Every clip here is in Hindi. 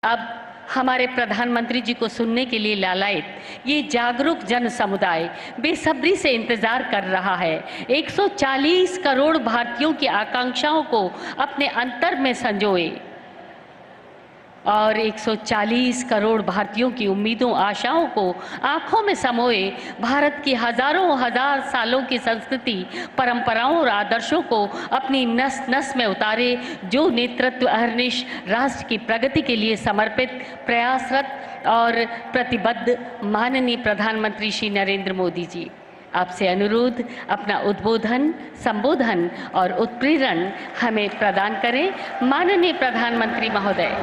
अब हमारे प्रधानमंत्री जी को सुनने के लिए लालायित ये जागरूक जन समुदाय बेसब्री से इंतजार कर रहा है। 140 करोड़ भारतीयों की आकांक्षाओं को अपने अंतर में संजोए और 140 करोड़ भारतीयों की उम्मीदों आशाओं को आंखों में समोए भारत की हजारों हजार सालों की संस्कृति, परंपराओं और आदर्शों को अपनी नस नस में उतारे, जो नेतृत्व अहर्निश राष्ट्र की प्रगति के लिए समर्पित, प्रयासरत और प्रतिबद्ध माननीय प्रधानमंत्री श्री नरेंद्र मोदी जी, आपसे अनुरोध अपना उद्बोधन, संबोधन और उत्प्रेरण हमें प्रदान करें। माननीय प्रधानमंत्री महोदय।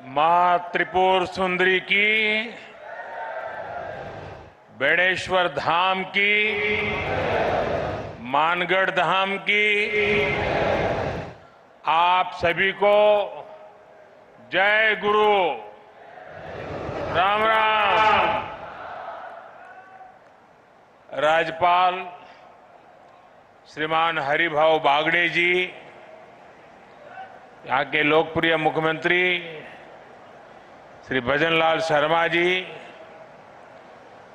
मां त्रिपुर सुंदरी की, बेणेश्वर धाम की, मानगढ़ धाम की, आप सभी को जय गुरु, राम राम। राज्यपाल श्रीमान हरिभाऊ बागड़े जी, यहाँ के लोकप्रिय मुख्यमंत्री श्री भजनलाल शर्मा जी,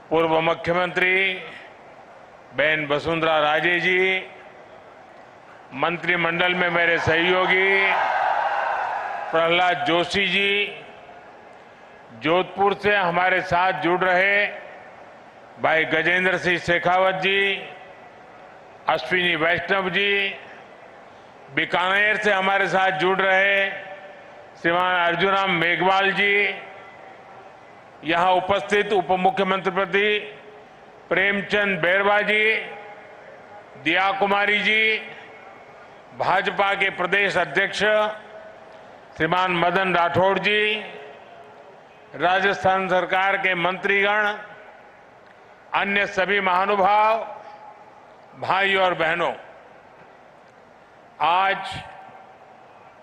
पूर्व मुख्यमंत्री बहन वसुंधरा राजे जी, मंत्रिमंडल में मेरे सहयोगी प्रहलाद जोशी जी, जोधपुर से हमारे साथ जुड़ रहे भाई गजेंद्र सिंह शेखावत जी, अश्विनी वैष्णव जी, बीकानेर से हमारे साथ जुड़ रहे श्रीमान अर्जुनराम मेघवाल जी, यहां उपस्थित उप मुख्यमंत्री प्रेमचंद बैरवा जी, दिया कुमारी जी, भाजपा के प्रदेश अध्यक्ष श्रीमान मदन राठौड़ जी, राजस्थान सरकार के मंत्रीगण, अन्य सभी महानुभाव, भाई और बहनों, आज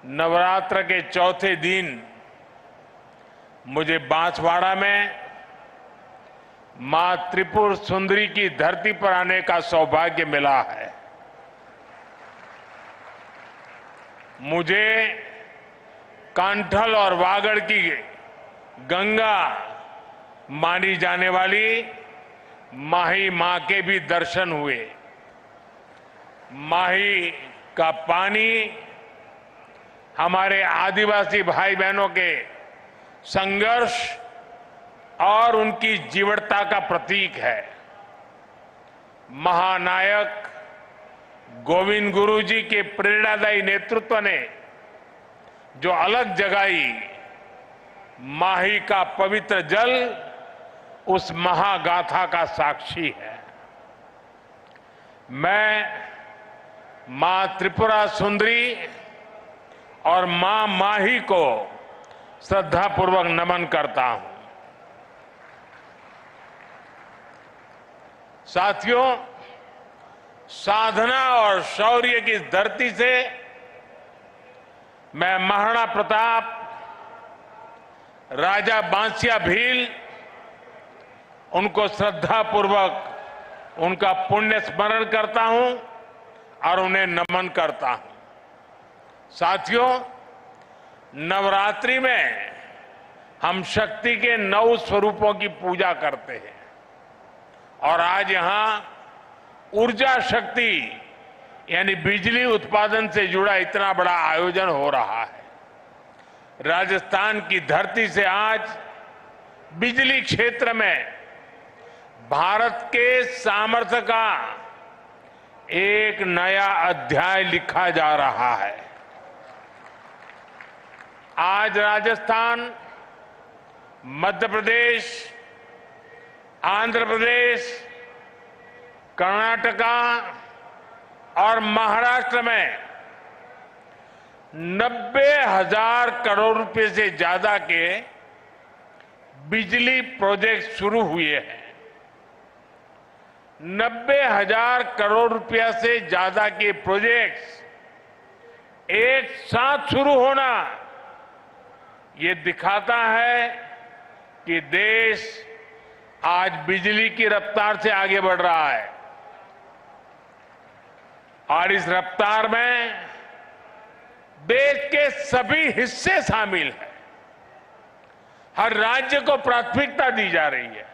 नवरात्र के चौथे दिन मुझे बांसवाड़ा में मां त्रिपुर सुंदरी की धरती पर आने का सौभाग्य मिला है। मुझे कांठल और वागड़ की गंगा मानी जाने वाली माही मां के भी दर्शन हुए। माही का पानी हमारे आदिवासी भाई बहनों के संघर्ष और उनकी जीवटता का प्रतीक है। महानायक गोविंद गुरु जी के प्रेरणादायी नेतृत्व ने जो अलग जगाई, माही का पवित्र जल उस महागाथा का साक्षी है। मैं मां त्रिपुरा सुंदरी और मां माही को श्रद्धापूर्वक नमन करता हूं। साथियों, साधना और शौर्य की धरती से मैं महाराणा प्रताप, राजा बांसिया भील, उनको श्रद्धापूर्वक उनका पुण्य स्मरण करता हूं और उन्हें नमन करता हूं। साथियों, नवरात्रि में हम शक्ति के 9 स्वरूपों की पूजा करते हैं और आज यहां ऊर्जा शक्ति यानी बिजली उत्पादन से जुड़ा इतना बड़ा आयोजन हो रहा है। राजस्थान की धरती से आज बिजली क्षेत्र में भारत के सामर्थ्य का एक नया अध्याय लिखा जा रहा है। आज राजस्थान, मध्य प्रदेश, आंध्र प्रदेश, कर्नाटका और महाराष्ट्र में 90,000 करोड़ रुपए से ज्यादा के बिजली प्रोजेक्ट शुरू हुए हैं। 90,000 करोड़ रुपया से ज्यादा के प्रोजेक्ट्स एक साथ शुरू होना ये दिखाता है कि देश आज बिजली की रफ्तार से आगे बढ़ रहा है और इस रफ्तार में देश के सभी हिस्से शामिल हैं। हर राज्य को प्राथमिकता दी जा रही है।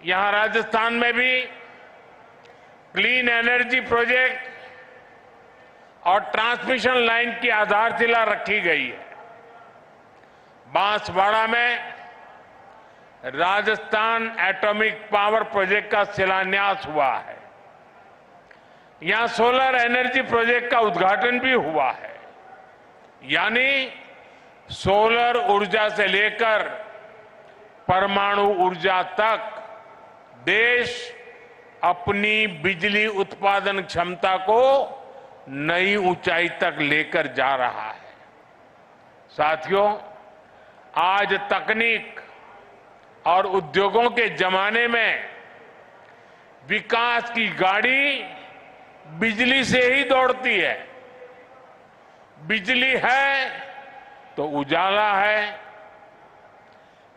यहां राजस्थान में भी क्लीन एनर्जी प्रोजेक्ट और ट्रांसमिशन लाइन की आधारशिला रखी गई है। बांसवाड़ा में राजस्थान एटॉमिक पावर प्रोजेक्ट का शिलान्यास हुआ है। यहां सोलर एनर्जी प्रोजेक्ट का उद्घाटन भी हुआ है। यानी सोलर ऊर्जा से लेकर परमाणु ऊर्जा तक देश अपनी बिजली उत्पादन क्षमता को नई ऊंचाई तक लेकर जा रहा है। साथियों, आज तकनीक और उद्योगों के जमाने में विकास की गाड़ी बिजली से ही दौड़ती है। बिजली है तो उजाला है,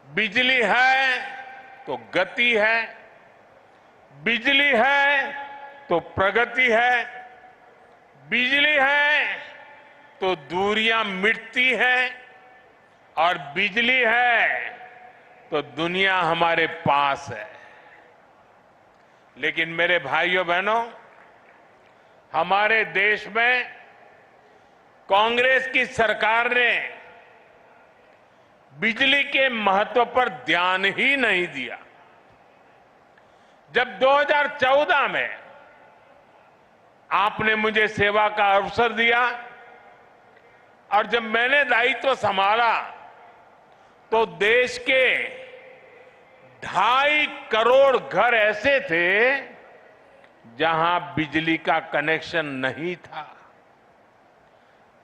बिजली है तो गति है, बिजली है तो प्रगति है, बिजली है तो दूरियां मिटती हैं और बिजली है तो दुनिया हमारे पास है। लेकिन मेरे भाइयों बहनों, हमारे देश में कांग्रेस की सरकार ने बिजली के महत्व पर ध्यान ही नहीं दिया। जब 2014 में आपने मुझे सेवा का अवसर दिया और जब मैंने दायित्व संभाला तो देश के 2.5 करोड़ घर ऐसे थे जहां बिजली का कनेक्शन नहीं था।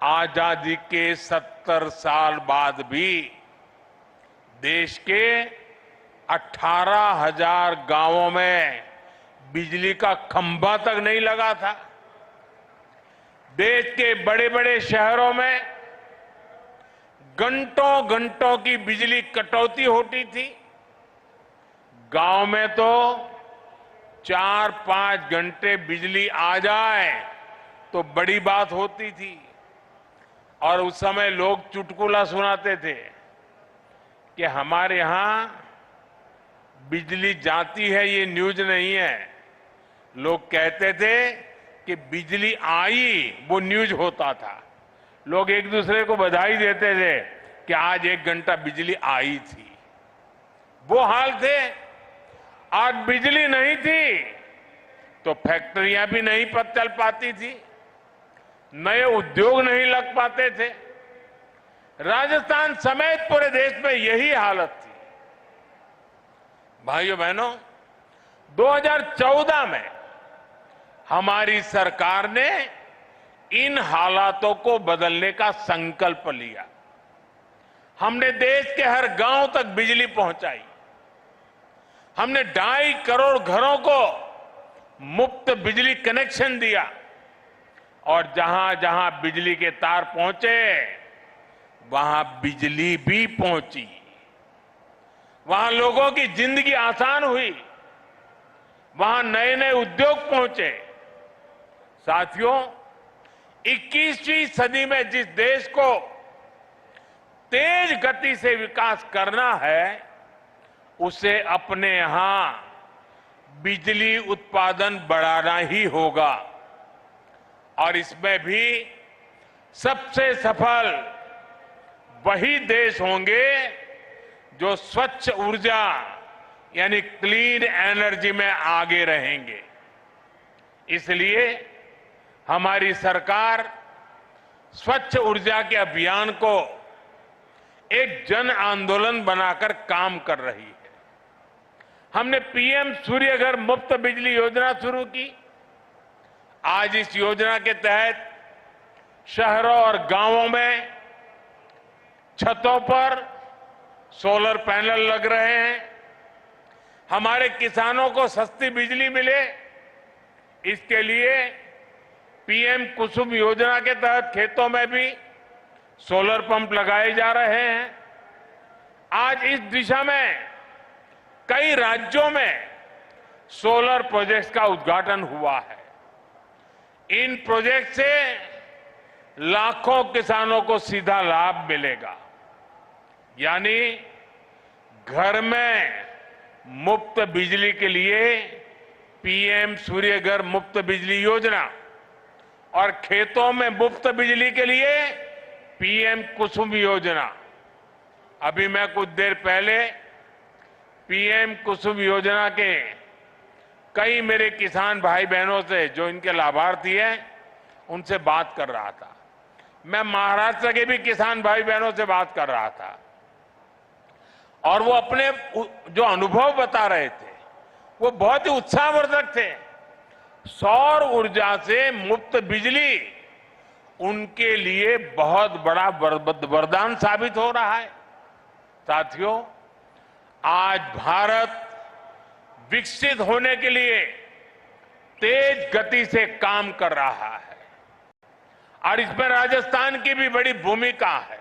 आजादी के 70 साल बाद भी देश के 18,000 गांवों में बिजली का खंभा तक नहीं लगा था। देश के बड़े बड़े शहरों में घंटों घंटों की बिजली कटौती होती थी। गांव में तो 4-5 घंटे बिजली आ जाए तो बड़ी बात होती थी और उस समय लोग चुटकुला सुनाते थे कि हमारे यहां बिजली जाती है, ये न्यूज नहीं है। लोग कहते थे कि बिजली आई, वो न्यूज होता था। लोग एक दूसरे को बधाई देते थे कि आज 1 घंटा बिजली आई थी। वो हाल थे। आज बिजली नहीं थी तो फैक्ट्रियां भी नहीं चल पाती थी, नए उद्योग नहीं लग पाते थे। राजस्थान समेत पूरे देश में यही हालत थी। भाइयों बहनों, 2014 में हमारी सरकार ने इन हालातों को बदलने का संकल्प लिया। हमने देश के हर गांव तक बिजली पहुंचाई। हमने 2.5 करोड़ घरों को मुफ्त बिजली कनेक्शन दिया और जहां जहां बिजली के तार पहुंचे वहां बिजली भी पहुंची। वहां लोगों की जिंदगी आसान हुई, वहां नए नए उद्योग पहुंचे। साथियों, 21वीं सदी में जिस देश को तेज गति से विकास करना है उसे अपने यहां बिजली उत्पादन बढ़ाना ही होगा और इसमें भी सबसे सफल वही देश होंगे जो स्वच्छ ऊर्जा यानी क्लीन एनर्जी में आगे रहेंगे। इसलिए हमारी सरकार स्वच्छ ऊर्जा के अभियान को एक जन आंदोलन बनाकर काम कर रही है। हमने पीएम सूर्य घर मुफ्त बिजली योजना शुरू की। आज इस योजना के तहत शहरों और गांवों में छतों पर सोलर पैनल लग रहे हैं। हमारे किसानों को सस्ती बिजली मिले, इसके लिए पीएम कुसुम योजना के तहत खेतों में भी सोलर पंप लगाए जा रहे हैं। आज इस दिशा में कई राज्यों में सोलर प्रोजेक्ट्स का उद्घाटन हुआ है। इन प्रोजेक्ट से लाखों किसानों को सीधा लाभ मिलेगा, यानी घर में मुफ्त बिजली के लिए पीएम सूर्यघर मुफ्त बिजली योजना और खेतों में मुफ्त बिजली के लिए पीएम कुसुम योजना। अभी मैं कुछ देर पहले पीएम कुसुम योजना के कई मेरे किसान भाई बहनों से, जो इनके लाभार्थी हैं, उनसे बात कर रहा था। मैं महाराष्ट्र के भी किसान भाई बहनों से बात कर रहा था और वो अपने जो अनुभव बता रहे थे वो बहुत ही उत्साहवर्धक थे। सौर ऊर्जा से मुफ्त बिजली उनके लिए बहुत बड़ा वरदान साबित हो रहा है। साथियों, आज भारत विकसित होने के लिए तेज गति से काम कर रहा है और इसमें राजस्थान की भी बड़ी भूमिका है।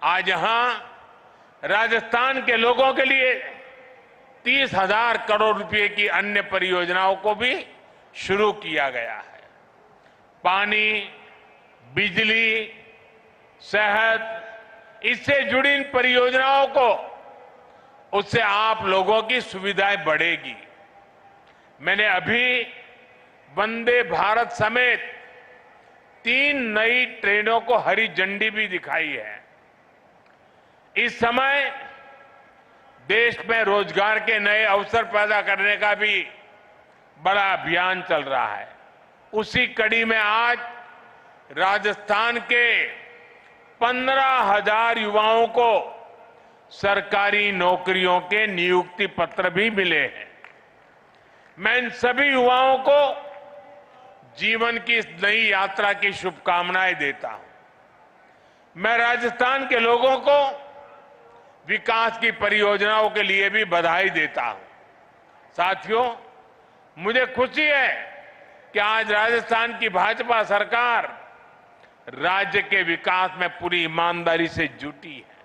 आज यहां राजस्थान के लोगों के लिए 30,000 करोड़ रुपए की अन्य परियोजनाओं को भी शुरू किया गया है। पानी, बिजली, सेहत, इससे जुड़ी इन परियोजनाओं को, उससे आप लोगों की सुविधाएं बढ़ेगी। मैंने अभी वंदे भारत समेत 3 नई ट्रेनों को हरी झंडी भी दिखाई है। इस समय देश में रोजगार के नए अवसर पैदा करने का भी बड़ा अभियान चल रहा है। उसी कड़ी में आज राजस्थान के 15,000 युवाओं को सरकारी नौकरियों के नियुक्ति पत्र भी मिले हैं। मैं इन सभी युवाओं को जीवन की इस नई यात्रा की शुभकामनाएं देता हूं। मैं राजस्थान के लोगों को विकास की परियोजनाओं के लिए भी बधाई देता हूं। साथियों, मुझे खुशी है कि आज राजस्थान की भाजपा सरकार राज्य के विकास में पूरी ईमानदारी से जुटी है।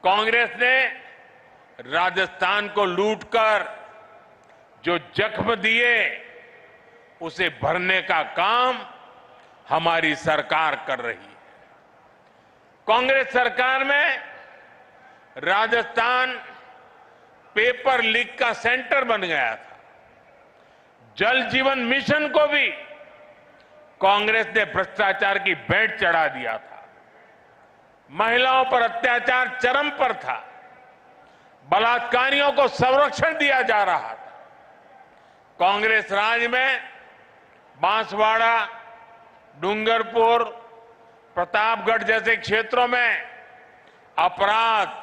कांग्रेस ने राजस्थान को लूटकर जो जख्म दिए, उसे भरने का काम हमारी सरकार कर रही है। कांग्रेस सरकार में राजस्थान पेपर लीक का सेंटर बन गया था। जल जीवन मिशन को भी कांग्रेस ने भ्रष्टाचार की भेंट चढ़ा दिया था। महिलाओं पर अत्याचार चरम पर था। बलात्कारियों को संरक्षण दिया जा रहा था। कांग्रेस राज में बांसवाड़ा, डूंगरपुर, प्रतापगढ़ जैसे क्षेत्रों में अपराध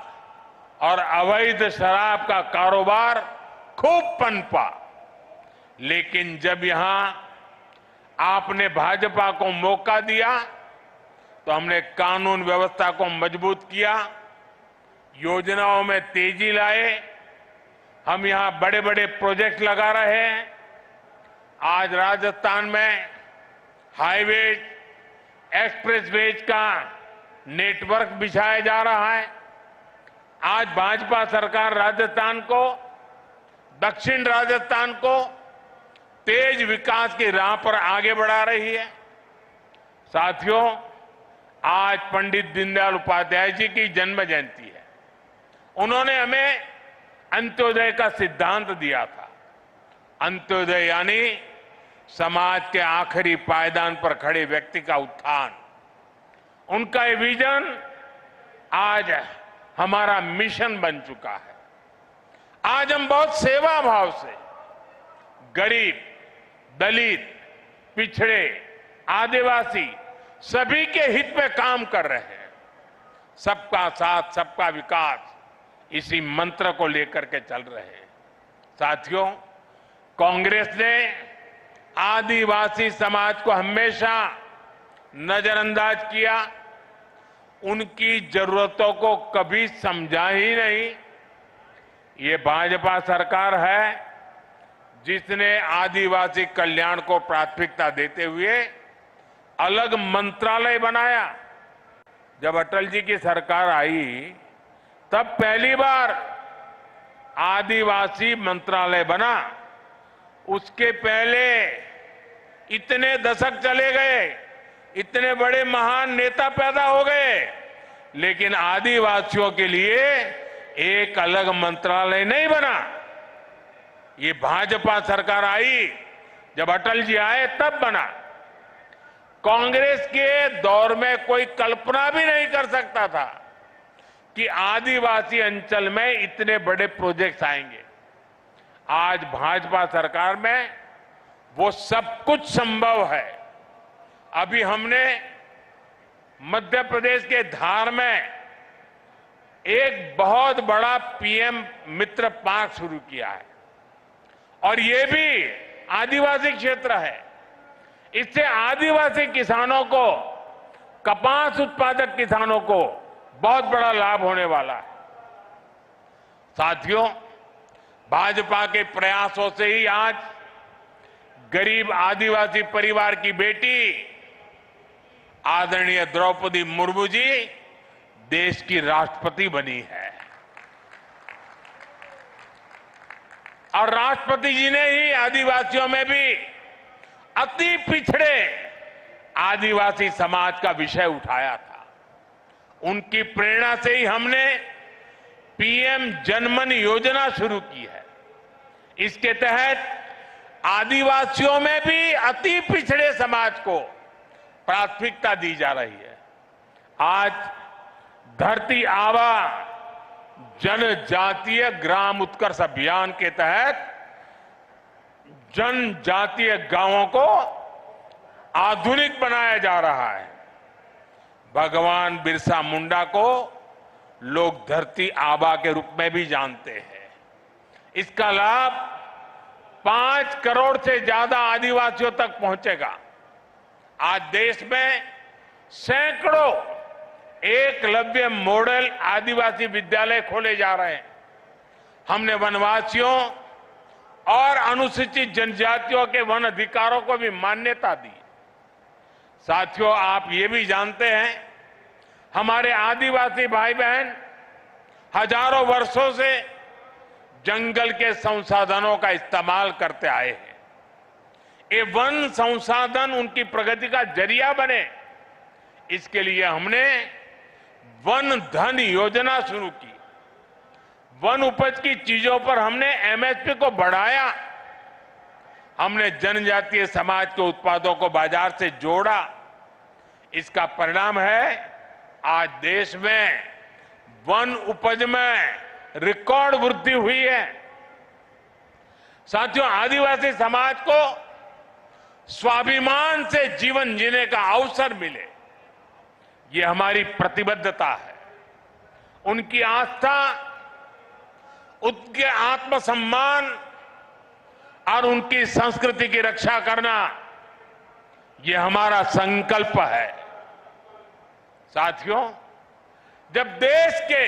और अवैध शराब का कारोबार खूब पनपा। लेकिन जब यहां आपने भाजपा को मौका दिया तो हमने कानून व्यवस्था को मजबूत किया, योजनाओं में तेजी लाए। हम यहां बड़े बड़े प्रोजेक्ट लगा रहे हैं। आज राजस्थान में हाईवे, एक्सप्रेसवेज का नेटवर्क बिछाया जा रहा है। आज भाजपा सरकार राजस्थान को, दक्षिण राजस्थान को तेज विकास की राह पर आगे बढ़ा रही है। साथियों, आज पंडित दीनदयाल उपाध्याय जी की जन्म जयंती है। उन्होंने हमें अंत्योदय का सिद्धांत दिया था। अंत्योदय यानी समाज के आखिरी पायदान पर खड़े व्यक्ति का उत्थान। उनका ये विजन आज हमारा मिशन बन चुका है। आज हम बहुत सेवा भाव से गरीब, दलित, पिछड़े, आदिवासी सभी के हित में काम कर रहे हैं। सबका साथ, सबका विकास, इसी मंत्र को लेकर के चल रहे हैं। साथियों, कांग्रेस ने आदिवासी समाज को हमेशा नजरअंदाज किया, उनकी जरूरतों को कभी समझा ही नहीं। ये भाजपा सरकार है जिसने आदिवासी कल्याण को प्राथमिकता देते हुए अलग मंत्रालय बनाया, जब अटल जी की सरकार आई तब पहली बार आदिवासी मंत्रालय बना। उसके पहले इतने दशक चले गए, इतने बड़े महान नेता पैदा हो गए, लेकिन आदिवासियों के लिए एक अलग मंत्रालय नहीं बना। ये भाजपा सरकार आई, जब अटल जी आए तब बना। कांग्रेस के दौर में कोई कल्पना भी नहीं कर सकता था कि आदिवासी अंचल में इतने बड़े प्रोजेक्ट्स आएंगे। आज भाजपा सरकार में वो सब कुछ संभव है। अभी हमने मध्य प्रदेश के धार में एक बहुत बड़ा पीएम मित्र पार्क शुरू किया है और ये भी आदिवासी क्षेत्र है। इससे आदिवासी किसानों को, कपास उत्पादक किसानों को बहुत बड़ा लाभ होने वाला है। साथियों, भाजपा के प्रयासों से ही आज गरीब आदिवासी परिवार की बेटी आदरणीय द्रौपदी मुर्मू जी देश की राष्ट्रपति बनी है। और राष्ट्रपति जी ने ही आदिवासियों में भी अति पिछड़े आदिवासी समाज का विषय उठाया था। उनकी प्रेरणा से ही हमने पीएम जनमन योजना शुरू की है। इसके तहत आदिवासियों में भी अति पिछड़े समाज को प्राथमिकता दी जा रही है। आज धरती आबा जनजातीय ग्राम उत्कर्ष अभियान के तहत जनजातीय गांवों को आधुनिक बनाया जा रहा है। भगवान बिरसा मुंडा को लोग धरती आबा के रूप में भी जानते हैं। इसका लाभ 5 करोड़ से ज्यादा आदिवासियों तक पहुंचेगा। आज देश में सैकड़ों एकलव्य मॉडल आदिवासी विद्यालय खोले जा रहे हैं। हमने वनवासियों और अनुसूचित जनजातियों के वन अधिकारों को भी मान्यता दी। साथियों, आप ये भी जानते हैं, हमारे आदिवासी भाई बहन हजारों वर्षों से जंगल के संसाधनों का इस्तेमाल करते आए हैं। ये वन संसाधन उनकी प्रगति का जरिया बने, इसके लिए हमने वन धन योजना शुरू की। वन उपज की चीजों पर हमने एमएसपी को बढ़ाया। हमने जनजातीय समाज के उत्पादों को बाजार से जोड़ा। इसका परिणाम है आज देश में वन उपज में रिकॉर्ड वृद्धि हुई है। साथियों, आदिवासी समाज को स्वाभिमान से जीवन जीने का अवसर मिले, ये हमारी प्रतिबद्धता है। उनकी आस्था, उनके आत्मसम्मान और उनकी संस्कृति की रक्षा करना, ये हमारा संकल्प है। साथियों, जब देश के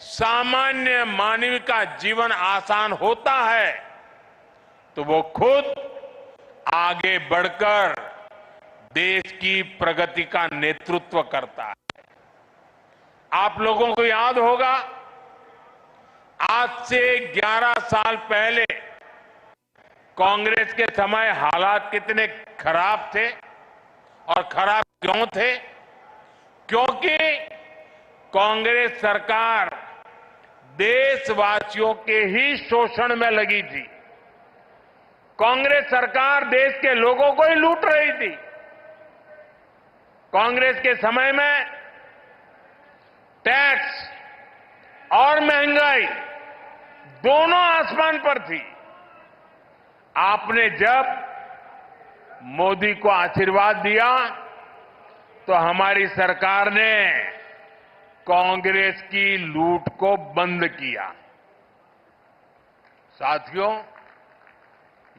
सामान्य मानव का जीवन आसान होता है तो वो खुद आगे बढ़कर देश की प्रगति का नेतृत्व करता है। आप लोगों को याद होगा, आज से 11 साल पहले कांग्रेस के समय हालात कितने खराब थे। और खराब क्यों थे? क्योंकि कांग्रेस सरकार देशवासियों के ही शोषण में लगी थी। कांग्रेस सरकार देश के लोगों को ही लूट रही थी। कांग्रेस के समय में टैक्स और महंगाई दोनों आसमान पर थी। आपने जब मोदी को आशीर्वाद दिया तो हमारी सरकार ने कांग्रेस की लूट को बंद किया। साथियों,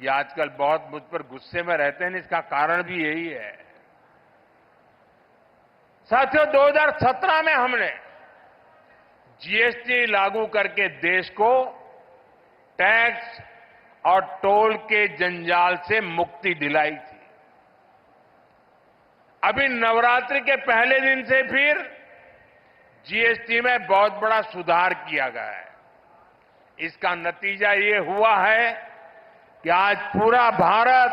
ये आजकल बहुत मुझ पर गुस्से में रहते हैं, इसका कारण भी यही है। साथियों, 2017 में हमने जीएसटी लागू करके देश को टैक्स और टोल के जंजाल से मुक्ति दिलाई थी। अभी नवरात्रि के पहले दिन से फिर जीएसटी में बहुत बड़ा सुधार किया गया है। इसका नतीजा ये हुआ है कि आज पूरा भारत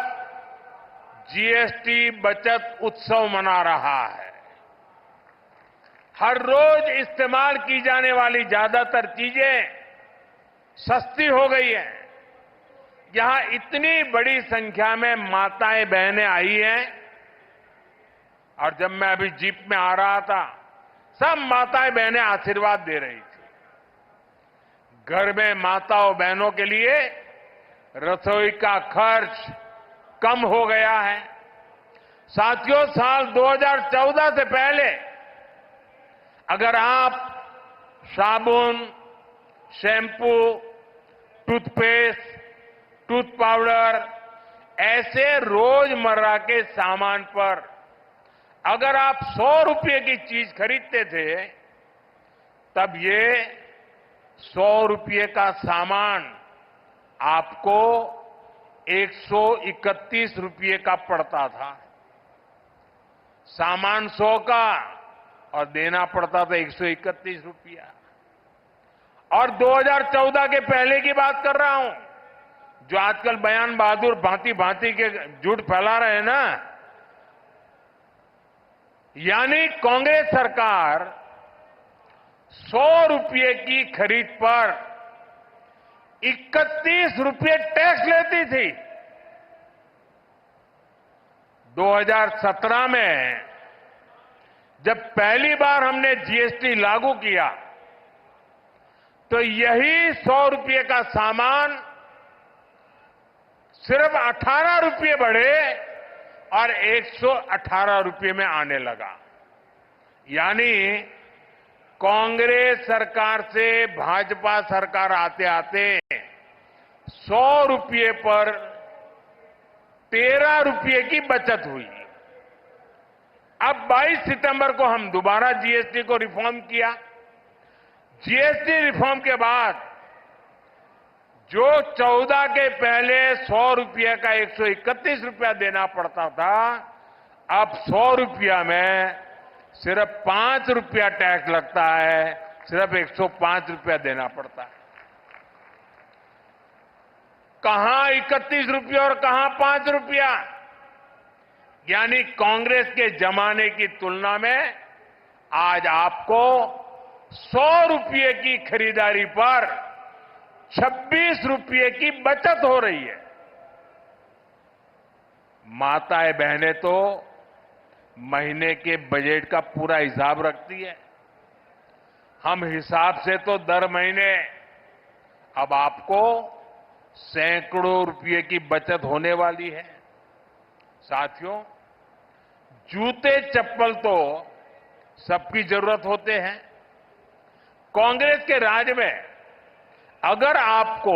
जीएसटी बचत उत्सव मना रहा है। हर रोज इस्तेमाल की जाने वाली ज्यादातर चीजें सस्ती हो गई हैं। यहां इतनी बड़ी संख्या में माताएं बहनें आई हैं और जब मैं अभी जीप में आ रहा था, सब माताएं बहनें आशीर्वाद दे रही थी। घर में माताओं बहनों के लिए रसोई का खर्च कम हो गया है। साथियों, साल 2014 से पहले अगर आप साबुन, शैम्पू, टूथपेस्ट, टूथ पाउडर ऐसे रोजमर्रा के सामान पर अगर आप 100 रुपये की चीज खरीदते थे, तब ये 100 रुपये का सामान आपको 131 रुपये का पड़ता था। सामान 100 का और देना पड़ता था 131 रुपया। और 2014 के पहले की बात कर रहा हूं। जो आजकल बयान बहादुर भांति भांति के झूठ फैला रहे हैं ना, यानी कांग्रेस सरकार 100 रुपये की खरीद पर 31 रुपये टैक्स लेती थी। 2017 में जब पहली बार हमने जीएसटी लागू किया तो यही 100 रुपये का सामान सिर्फ 18 रुपये बढ़े और 118 रुपये में आने लगा। यानी कांग्रेस सरकार से भाजपा सरकार आते आते 100 रुपये पर 13 रुपये की बचत हुई। अब 22 सितंबर को हम दोबारा जीएसटी को रिफॉर्म किया। जीएसटी रिफॉर्म के बाद जो 14 के पहले 100 रुपये का 131 रुपया देना पड़ता था, अब 100 रुपया में सिर्फ 5 रुपया टैक्स लगता है, सिर्फ 105 रुपया देना पड़ता है। कहां 31 रुपया और कहां 5 रुपया। यानी कांग्रेस के जमाने की तुलना में आज आपको 100 रुपये की खरीदारी पर 26 रुपये की बचत हो रही है। माताएं बहनें तो महीने के बजट का पूरा हिसाब रखती है। हम हिसाब से तो दर महीने अब आपको सैकड़ों रुपये की बचत होने वाली है। साथियों, जूते चप्पल तो सबकी जरूरत होते हैं। कांग्रेस के राज में अगर आपको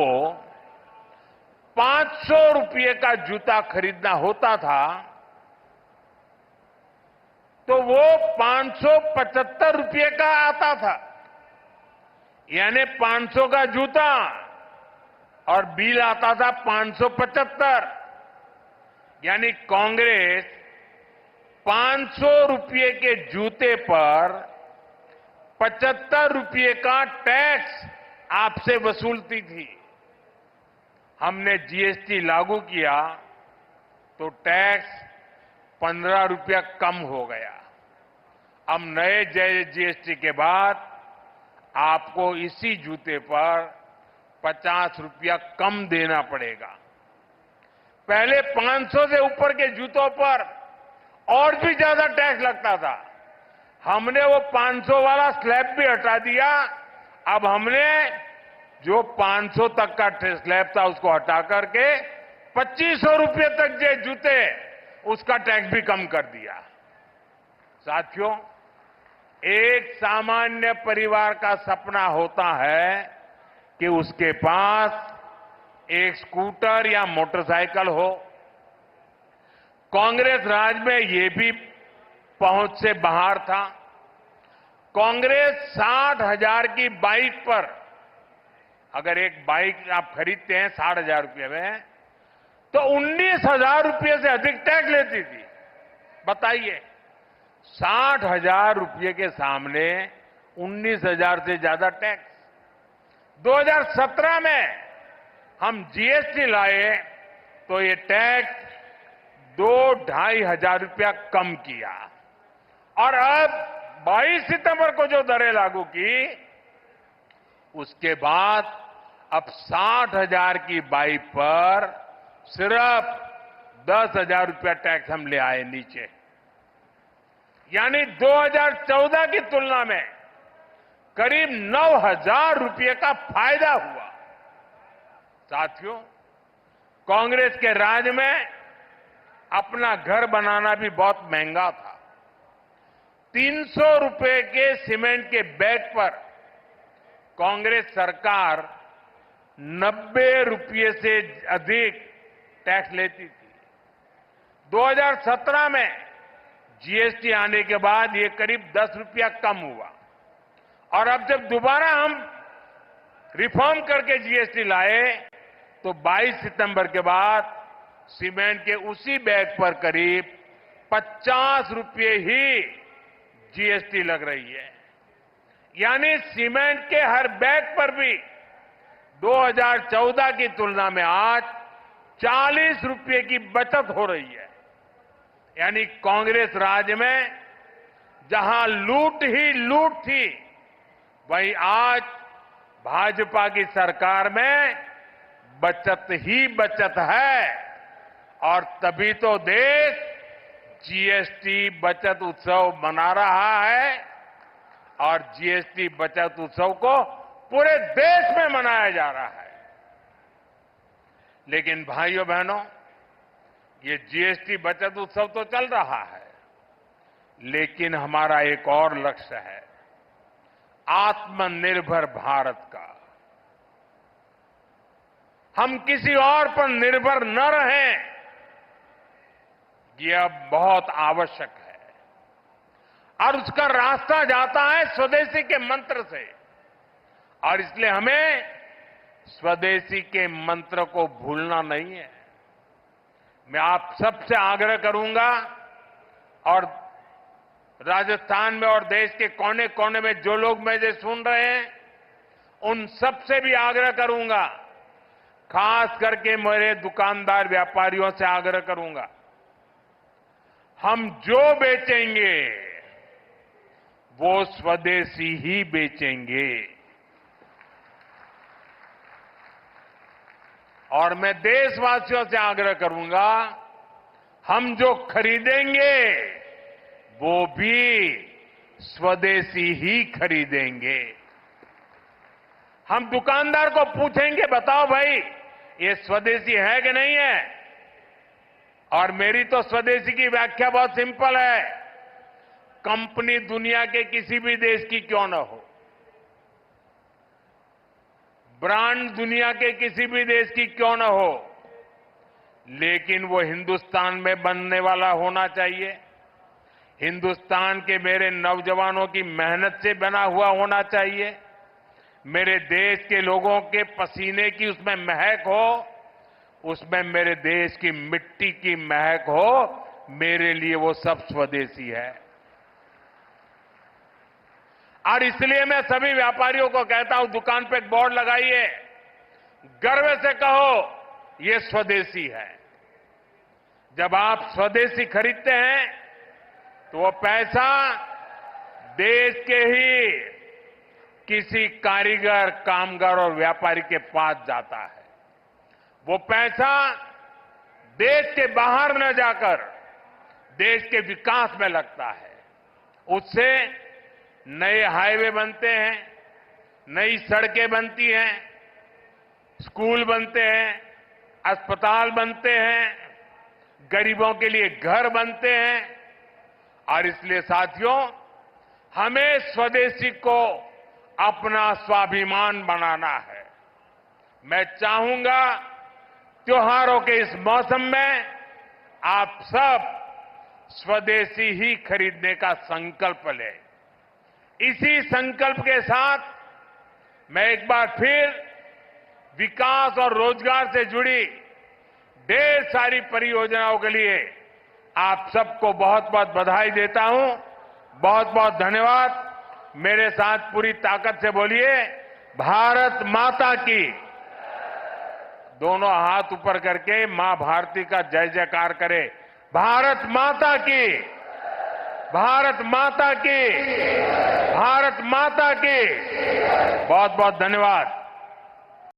500 रुपये का जूता खरीदना होता था तो वो 575 रुपये का आता था। यानी 500 का जूता और बिल आता था 575। यानी कांग्रेस 500 रुपये के जूते पर 75 रुपये का टैक्स आपसे वसूलती थी। हमने जीएसटी लागू किया तो टैक्स 15 रुपया कम हो गया। अब नए जीएसटी के बाद आपको इसी जूते पर 50 रुपया कम देना पड़ेगा। पहले 500 से ऊपर के जूतों पर और भी ज्यादा टैक्स लगता था। हमने वो 500 वाला स्लैब भी हटा दिया। अब हमने जो 500 तक का स्लैब था उसको हटा करके 2500 रुपये तक जो जूते उसका टैक्स भी कम कर दिया। साथियों, एक सामान्य परिवार का सपना होता है कि उसके पास एक स्कूटर या मोटरसाइकिल हो। कांग्रेस राज में ये भी पहुंच से बाहर था। कांग्रेस 60,000 की बाइक पर, अगर एक बाइक आप खरीदते हैं 60,000 रुपये में, तो 19,000 रुपये से अधिक टैक्स लेती थी। बताइए, 60,000 रुपये के सामने 19,000 से ज्यादा टैक्स। 2017 में हम जीएसटी लाए तो ये टैक्स 2-2.5 हजार रुपया कम किया और अब 22 सितंबर को जो दरें लागू की उसके बाद अब 60,000 की बाइक पर सिर्फ 10,000 रुपया टैक्स हम ले आए नीचे, यानी 2014 की तुलना में करीब 9,000 रुपये का फायदा हुआ। साथियों, कांग्रेस के राज में अपना घर बनाना भी बहुत महंगा था। 300 रुपए के सीमेंट के बैग पर कांग्रेस सरकार 90 रुपये से अधिक टैक्स लेती थी। 2017 में जीएसटी आने के बाद ये करीब 10 रुपया कम हुआ और अब जब दोबारा हम रिफॉर्म करके जीएसटी लाए तो 22 सितंबर के बाद सीमेंट के उसी बैग पर करीब 50 रुपये ही जीएसटी लग रही है, यानी सीमेंट के हर बैग पर भी 2014 की तुलना में आज 40 रुपये की बचत हो रही है। यानी कांग्रेस राज में जहां लूट ही लूट थी, वहीं आज भाजपा की सरकार में बचत ही बचत है और तभी तो देश जीएसटी बचत उत्सव मना रहा है और जीएसटी बचत उत्सव को पूरे देश में मनाया जा रहा है। लेकिन भाइयों बहनों, ये जीएसटी बचत उत्सव तो चल रहा है, लेकिन हमारा एक और लक्ष्य है, आत्मनिर्भर भारत का। हम किसी और पर निर्भर न रहें, ये अब बहुत आवश्यक है और उसका रास्ता जाता है स्वदेशी के मंत्र से और इसलिए हमें स्वदेशी के मंत्र को भूलना नहीं है। मैं आप सबसे आग्रह करूंगा और राजस्थान में और देश के कोने कोने में जो लोग मुझे सुन रहे हैं उन सबसे भी आग्रह करूंगा, खास करके मेरे दुकानदार व्यापारियों से आग्रह करूंगा, हम जो बेचेंगे वो स्वदेशी ही बेचेंगे। और मैं देशवासियों से आग्रह करूंगा, हम जो खरीदेंगे वो भी स्वदेशी ही खरीदेंगे। हम दुकानदार को पूछेंगे, बताओ भाई ये स्वदेशी है कि नहीं है? और मेरी तो स्वदेशी की व्याख्या बहुत सिंपल है, कंपनी दुनिया के किसी भी देश की क्यों न हो, ब्रांड दुनिया के किसी भी देश की क्यों न हो, लेकिन वो हिंदुस्तान में बनने वाला होना चाहिए, हिंदुस्तान के मेरे नौजवानों की मेहनत से बना हुआ होना चाहिए, मेरे देश के लोगों के पसीने की उसमें महक हो, उसमें मेरे देश की मिट्टी की महक हो, मेरे लिए वो सब स्वदेशी है। और इसलिए मैं सभी व्यापारियों को कहता हूं, दुकान पे एक बोर्ड लगाइए, गर्व से कहो ये स्वदेशी है। जब आप स्वदेशी खरीदते हैं तो वो पैसा देश के ही किसी कारीगर, कामगार और व्यापारी के पास जाता है। वो पैसा देश के बाहर न जाकर देश के विकास में लगता है। उससे नए हाईवे बनते हैं, नई सड़कें बनती हैं, स्कूल बनते हैं, अस्पताल बनते हैं, गरीबों के लिए घर बनते हैं। और इसलिए साथियों, हमें स्वदेशी को अपना स्वाभिमान बनाना है। मैं चाहूंगा त्योहारों के इस मौसम में आप सब स्वदेशी ही खरीदने का संकल्प लें। इसी संकल्प के साथ मैं एक बार फिर विकास और रोजगार से जुड़ी ढेर सारी परियोजनाओं के लिए आप सबको बहुत बहुत बधाई देता हूं। बहुत बहुत धन्यवाद। मेरे साथ पूरी ताकत से बोलिए, भारत माता की। दोनों हाथ ऊपर करके मां भारती का जय जयकार करें। भारत माता की, भारत माता की, भारत माता की। बहुत बहुत धन्यवाद।